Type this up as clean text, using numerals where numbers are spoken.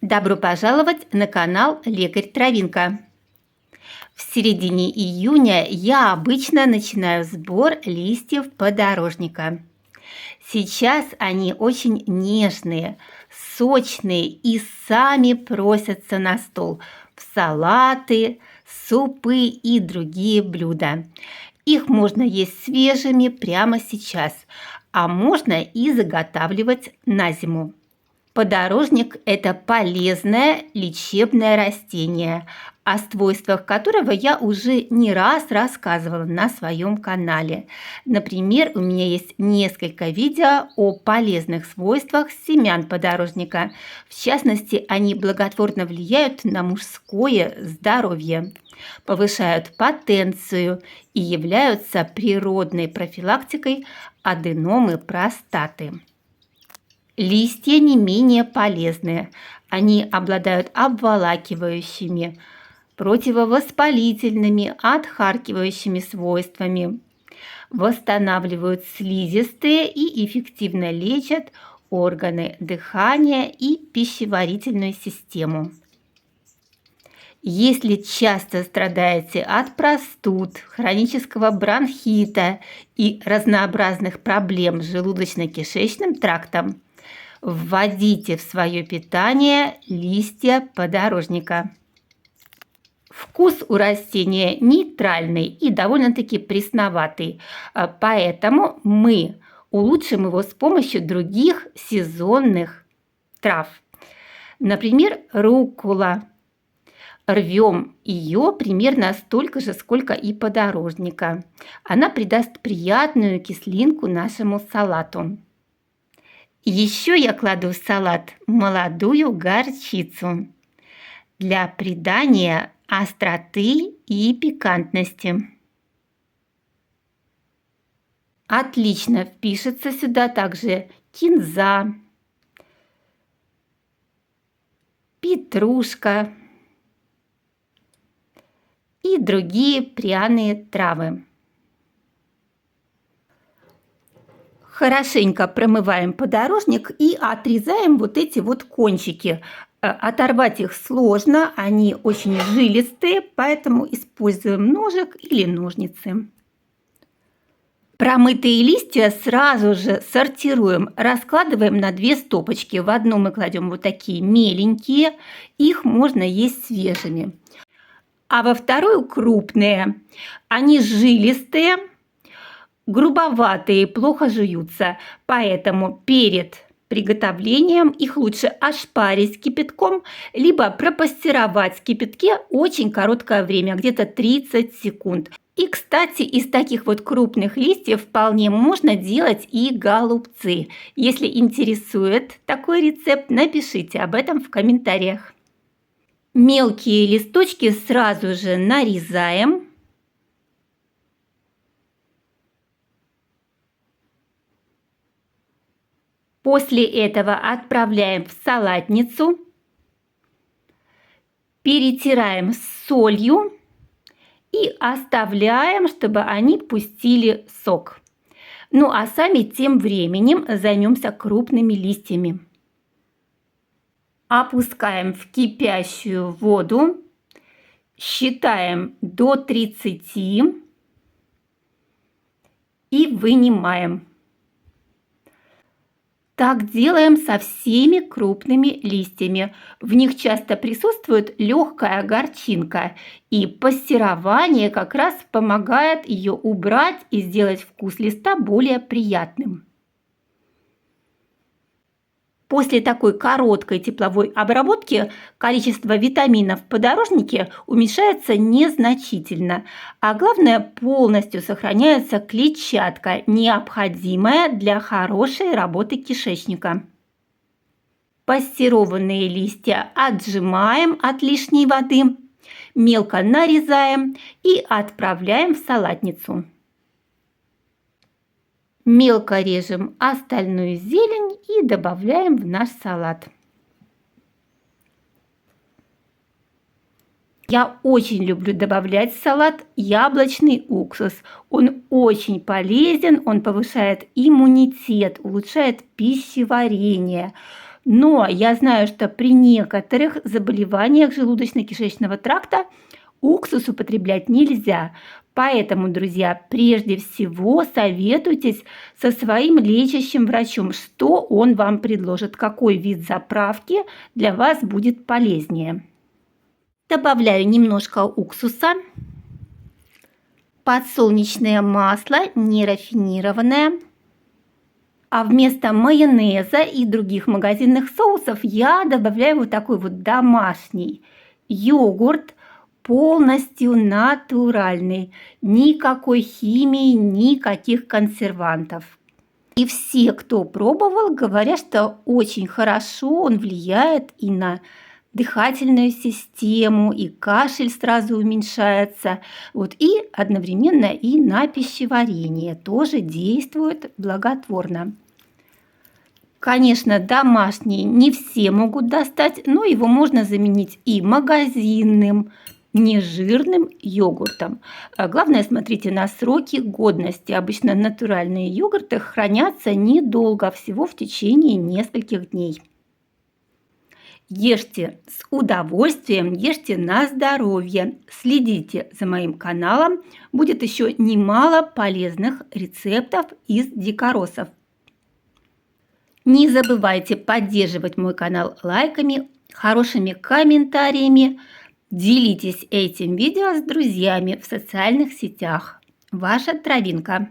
Добро пожаловать на канал Лекарь Травинка. В середине июня я обычно начинаю сбор листьев подорожника. Сейчас они очень нежные, сочные и сами просятся на стол в салаты, супы и другие блюда. Их можно есть свежими прямо сейчас, а можно и заготавливать на зиму. Подорожник – это полезное лечебное растение, о свойствах которого я уже не раз рассказывала на своем канале. Например, у меня есть несколько видео о полезных свойствах семян подорожника. В частности, они благотворно влияют на мужское здоровье, повышают потенцию и являются природной профилактикой аденомы простаты. Листья не менее полезны. Они обладают обволакивающими, противовоспалительными, отхаркивающими свойствами, восстанавливают слизистые и эффективно лечат органы дыхания и пищеварительную систему. Если часто страдаете от простуд, хронического бронхита и разнообразных проблем с желудочно-кишечным трактом, вводите в свое питание листья подорожника. Вкус у растения нейтральный и довольно-таки пресноватый, поэтому мы улучшим его с помощью других сезонных трав. Например, руккола. Рвем ее примерно столько же, сколько и подорожника. Она придаст приятную кислинку нашему салату. Еще я кладу в салат молодую горчицу для придания остроты и пикантности. Отлично впишется сюда также кинза, петрушка и другие пряные травы. Хорошенько промываем подорожник и отрезаем вот эти вот кончики. Оторвать их сложно, они очень жилистые, поэтому используем ножик или ножницы. Промытые листья сразу же сортируем, раскладываем на две стопочки. В одну мы кладем вот такие меленькие, их можно есть свежими. А во вторую крупные, они жилистые, грубоватые, плохо жуются, поэтому перед приготовлением их лучше ошпарить кипятком, либо пропастировать в кипятке очень короткое время, где-то 30 секунд. И, кстати, из таких вот крупных листьев вполне можно делать и голубцы. Если интересует такой рецепт, напишите об этом в комментариях. Мелкие листочки сразу же нарезаем. После этого отправляем в салатницу, перетираем с солью и оставляем, чтобы они пустили сок. Ну а сами тем временем займемся крупными листьями. Опускаем в кипящую воду, считаем до 30 и вынимаем. Так делаем со всеми крупными листьями. В них часто присутствует легкая горчинка, и пастирование как раз помогает ее убрать и сделать вкус листа более приятным. После такой короткой тепловой обработки количество витаминов в подорожнике уменьшается незначительно, а главное, полностью сохраняется клетчатка, необходимая для хорошей работы кишечника. Пастированные листья отжимаем от лишней воды, мелко нарезаем и отправляем в салатницу. Мелко режем остальную зелень и добавляем в наш салат. Я очень люблю добавлять в салат яблочный уксус. Он очень полезен, он повышает иммунитет, улучшает пищеварение, Но я знаю, что при некоторых заболеваниях желудочно-кишечного тракта уксус употреблять нельзя. Поэтому, друзья, прежде всего советуйтесь со своим лечащим врачом, что он вам предложит, какой вид заправки для вас будет полезнее. Добавляю немножко уксуса, подсолнечное масло нерафинированное. А вместо майонеза и других магазинных соусов я добавляю вот такой вот домашний йогурт, полностью натуральный. Никакой химии, никаких консервантов. И все, кто пробовал, говорят, что очень хорошо он влияет и на дыхательную систему, и кашель сразу уменьшается, вот, и одновременно и на пищеварение тоже действует благотворно. Конечно, домашний не все могут достать, но его можно заменить и магазинным, нежирным йогуртом. Главное, смотрите на сроки годности. Обычно натуральные йогурты хранятся недолго, всего в течение нескольких дней. Ешьте с удовольствием, ешьте на здоровье. Следите за моим каналом. Будет еще немало полезных рецептов из дикоросов. Не забывайте поддерживать мой канал лайками, хорошими комментариями. Делитесь этим видео с друзьями в социальных сетях. Ваша Травинка.